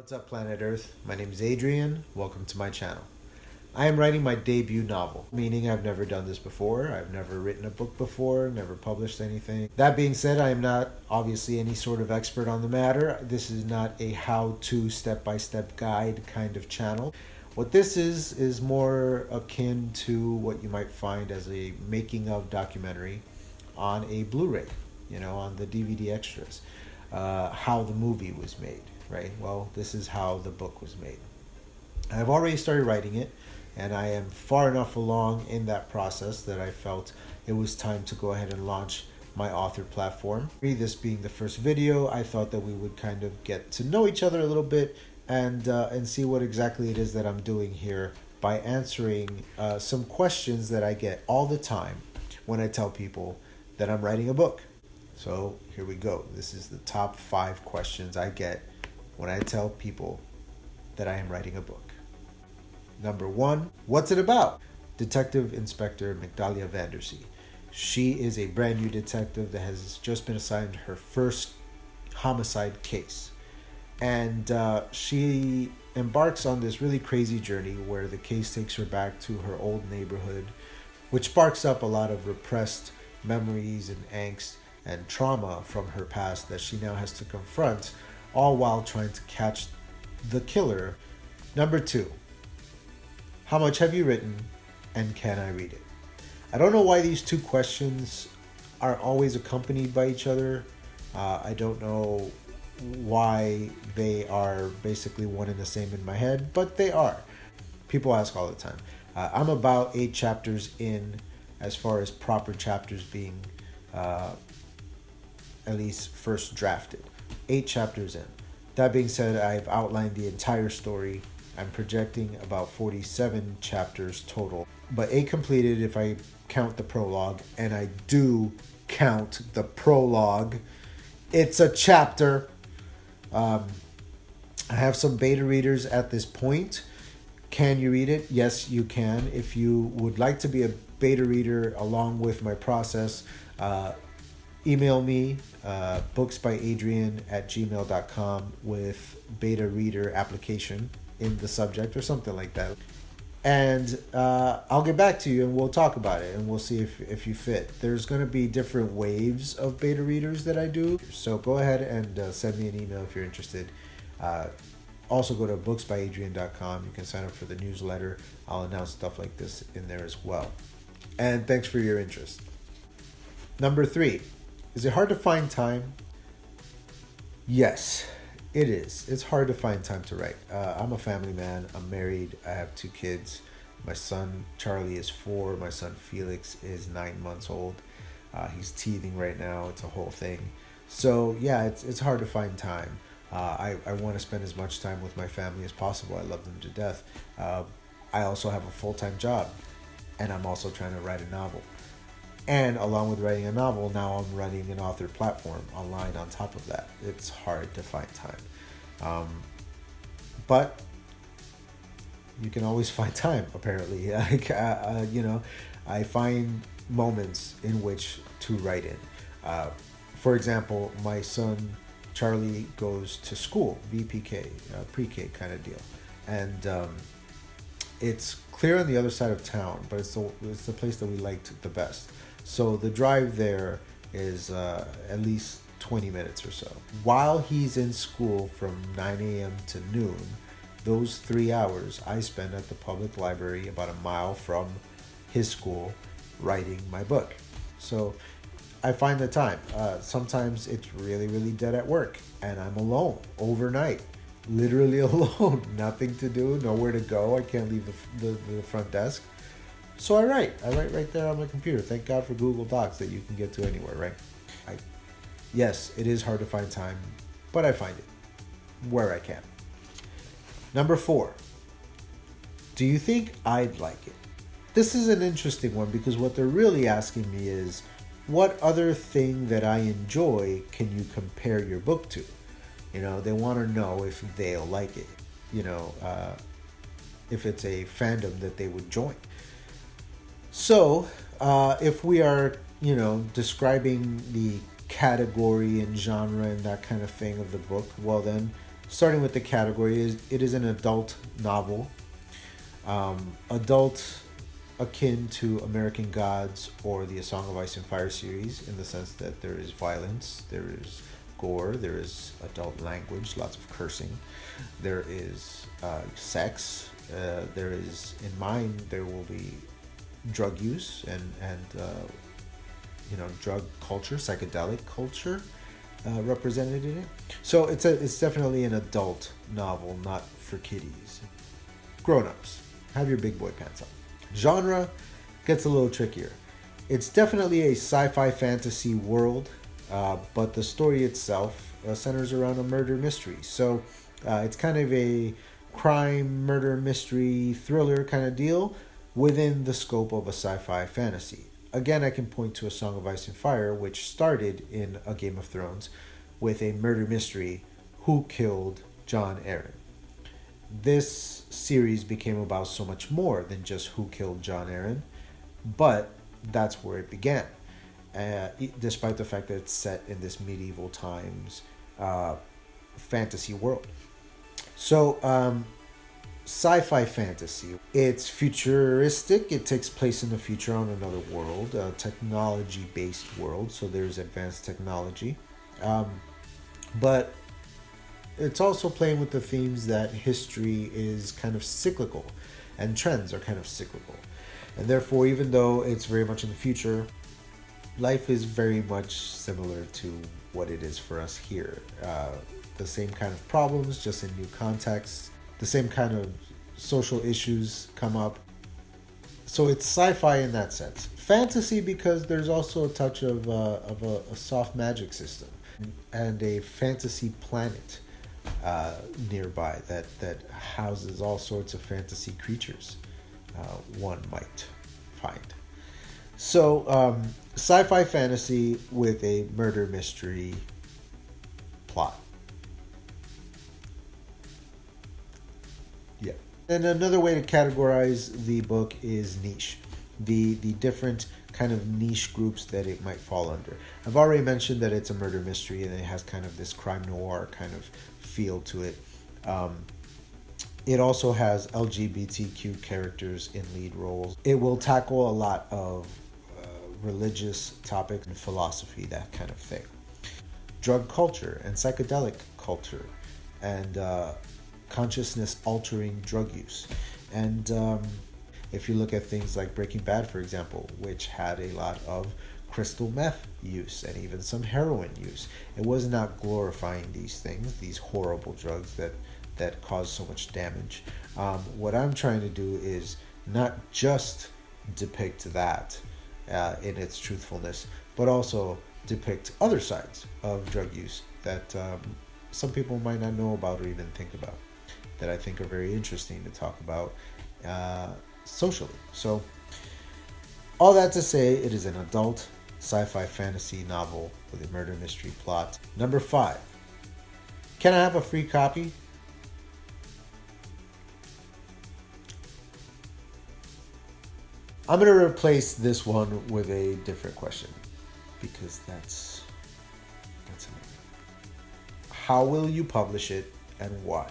What's up, planet Earth? My name is Adrian. Welcome to my channel. I am writing my debut novel, meaning I've never done this before. I've never written a book before, never published anything. That being said, I am not obviously any sort of expert on the matter. This is not a how-to step-by-step guide kind of channel. What this is more akin to what you might find as a making of documentary on a Blu-ray, on the DVD extras, how the movie was made. Right? Well, this is how the book was made. I've already started writing it, and I am far enough along in that process that I felt it was time to go ahead and launch my author platform. This being the first video, I thought that we would kind of get to know each other a little bit and see what exactly it is that I'm doing here by answering some questions that I get all the time when I tell people that I'm writing a book. So here we go. This is the top 5 questions I get when I tell people that I am writing a book. Number 1, what's it about? Detective Inspector Migdalia Vandersea. She is a brand new detective that has just been assigned her first homicide case. And she embarks on this really crazy journey where the case takes her back to her old neighborhood, which sparks up a lot of repressed memories and angst and trauma from her past that she now has to confront, all while trying to catch the killer. Number 2, how much have you written and can I read it? I don't know why these two questions are always accompanied by each other. I don't know why they are basically one and the same in my head, but they are. People ask all the time. I'm about 8 chapters in as far as proper chapters being at least first drafted. 8 chapters in. That being said, I've outlined the entire story. I'm projecting about 47 chapters total, but 8 completed if I count the prologue, and I do count the prologue. It's a chapter. I have some beta readers at this point. Can you read it? Yes, you can. If you would like to be a beta reader along with my process, email me, booksbyadrian@gmail.com with beta reader application in the subject or something like that. And I'll get back to you and we'll talk about it and we'll see if you fit. There's going to be different waves of beta readers that I do. So go ahead and send me an email if you're interested. Also go to booksbyadrian.com. You can sign up for the newsletter. I'll announce stuff like this in there as well. And thanks for your interest. Number 3. Is it hard to find time? Yes, it is. It's hard to find time to write. I'm a family man. I'm married. I have 2 kids. My son, Charlie, is 4. My son, Felix, is 9 months old. He's teething right now. It's a whole thing. So, yeah, it's hard to find time. I want to spend as much time with my family as possible. I love them to death. I also have a full-time job, and I'm also trying to write a novel. And along with writing a novel, now I'm running an author platform online on top of that. It's hard to find time. But you can always find time, apparently. I find moments in which to write in. For example, my son, Charlie, goes to school, VPK, pre-K kind of deal. And it's clear on the other side of town, but it's the place that we liked the best. So the drive there is at least 20 minutes or so. While he's in school from 9 a.m. to noon, those 3 hours I spend at the public library about a mile from his school writing my book. So I find the time. Sometimes it's really, really dead at work and I'm alone overnight. Literally alone. Nothing to do, nowhere to go. I can't leave the front desk. So I write right there on my computer. Thank God for Google Docs that you can get to anywhere, right? Yes, it is hard to find time, but I find it where I can. Number 4, do you think I'd like it? This is an interesting one because what they're really asking me is, what other thing that I enjoy can you compare your book to? They want to know if they'll like it, if it's a fandom that they would join. So, if we are, describing the category and genre and that kind of thing of the book, well then, starting with the category, it is an adult novel. Adult akin to American Gods or the A Song of Ice and Fire series, in the sense that there is violence, there is gore, there is adult language, lots of cursing, there is sex, there is, in mine, there will be drug use and drug culture, psychedelic culture represented in it. So it's definitely an adult novel, not for kiddies. Grown-ups, have your big boy pants on. Genre gets a little trickier. It's definitely a sci-fi fantasy world, but the story itself centers around a murder mystery. So it's kind of a crime, murder, mystery, thriller kind of deal within the scope of a sci-fi fantasy. Again, I can point to A Song of Ice and Fire, which started in A Game of Thrones with a murder mystery: who killed Jon Arryn? This series became about so much more than just who killed Jon Arryn, but that's where it began. Despite the fact that it's set in this medieval times fantasy world. So, sci-fi fantasy. It's futuristic. It takes place in the future on another world, a technology-based world. So there's advanced technology. But it's also playing with the themes that history is kind of cyclical and trends are kind of cyclical. And therefore, even though it's very much in the future, life is very much similar to what it is for us here. The same kind of problems, just in new contexts. The same kind of social issues come up. So it's sci-fi in that sense. Fantasy because there's also a touch of a soft magic system and a fantasy planet nearby that houses all sorts of fantasy creatures one might find. So sci-fi fantasy with a murder mystery plot. Yeah. And another way to categorize the book is niche. The different kind of niche groups that it might fall under. I've already mentioned that it's a murder mystery and it has kind of this crime noir kind of feel to it. It also has LGBTQ characters in lead roles. It will tackle a lot of religious topics and philosophy, that kind of thing. Drug culture and psychedelic culture and consciousness-altering drug use. And if you look at things like Breaking Bad, for example, which had a lot of crystal meth use and even some heroin use. It was not glorifying these things, these horrible drugs that cause so much damage. What I'm trying to do is not just depict that in its truthfulness, but also depict other sides of drug use that some people might not know about or even think about, that I think are very interesting to talk about socially. So all that to say, it is an adult sci-fi fantasy novel with a murder mystery plot. Number 5. Can I have a free copy? I'm going to replace this one with a different question because that's amazing. How will you publish it and why?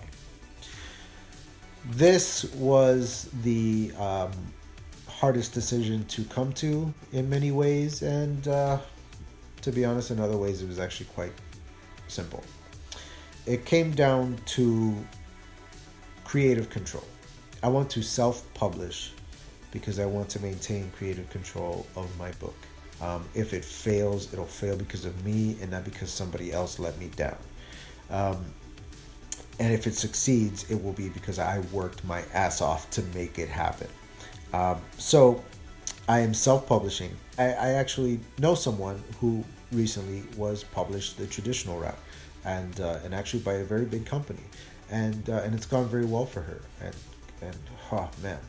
This was the hardest decision to come to in many ways, and to be honest, in other ways it was actually quite simple. It came down to creative control. I want to self-publish because I want to maintain creative control of my book. If it fails, it'll fail because of me and not because somebody else let me down. And if it succeeds, it will be because I worked my ass off to make it happen. So I am self-publishing. I actually know someone who recently was published the traditional route, and actually by a very big company, and it's gone very well for her. And oh man,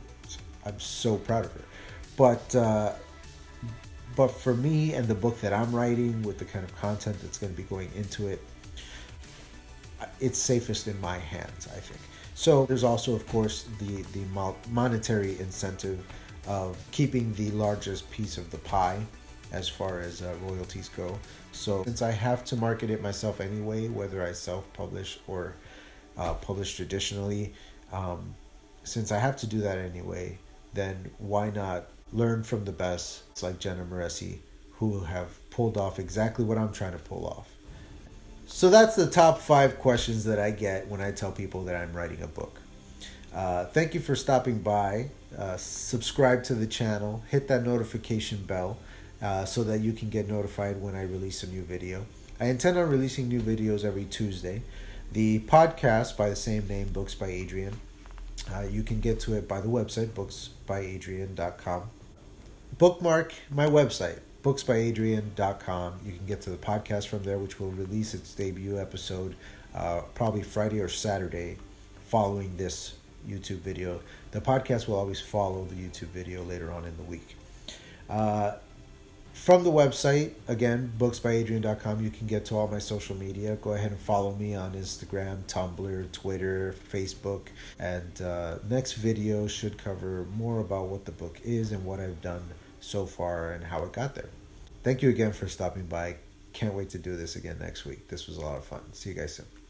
I'm so proud of her. But for me and the book that I'm writing, with the kind of content that's going to be going into it, it's safest in my hands, I think. So there's also, of course, the monetary incentive of keeping the largest piece of the pie as far as royalties go. So since I have to market it myself anyway, whether I self-publish or published traditionally. Since I have to do that anyway, then why not learn from the best? It's like Jenna Moresi, who have pulled off exactly what I'm trying to pull off. So that's the top 5 questions that I get when I tell people that I'm writing a book. Thank you for stopping by. Subscribe to the channel. Hit that notification bell so that you can get notified when I release a new video. I intend on releasing new videos every Tuesday. The podcast by the same name, Books by Adrian. You can get to it by the website, booksbyadrian.com. Bookmark my website, booksbyadrian.com. You can get to the podcast from there, which will release its debut episode probably Friday or Saturday following this YouTube video. The podcast will always follow the YouTube video later on in the week. From the website, again, booksbyadrian.com, you can get to all my social media. Go ahead and follow me on Instagram, Tumblr, Twitter, Facebook. And next video should cover more about what the book is and what I've done so far and how it got there. Thank you again for stopping by. Can't wait to do this again next week. This was a lot of fun. See you guys soon.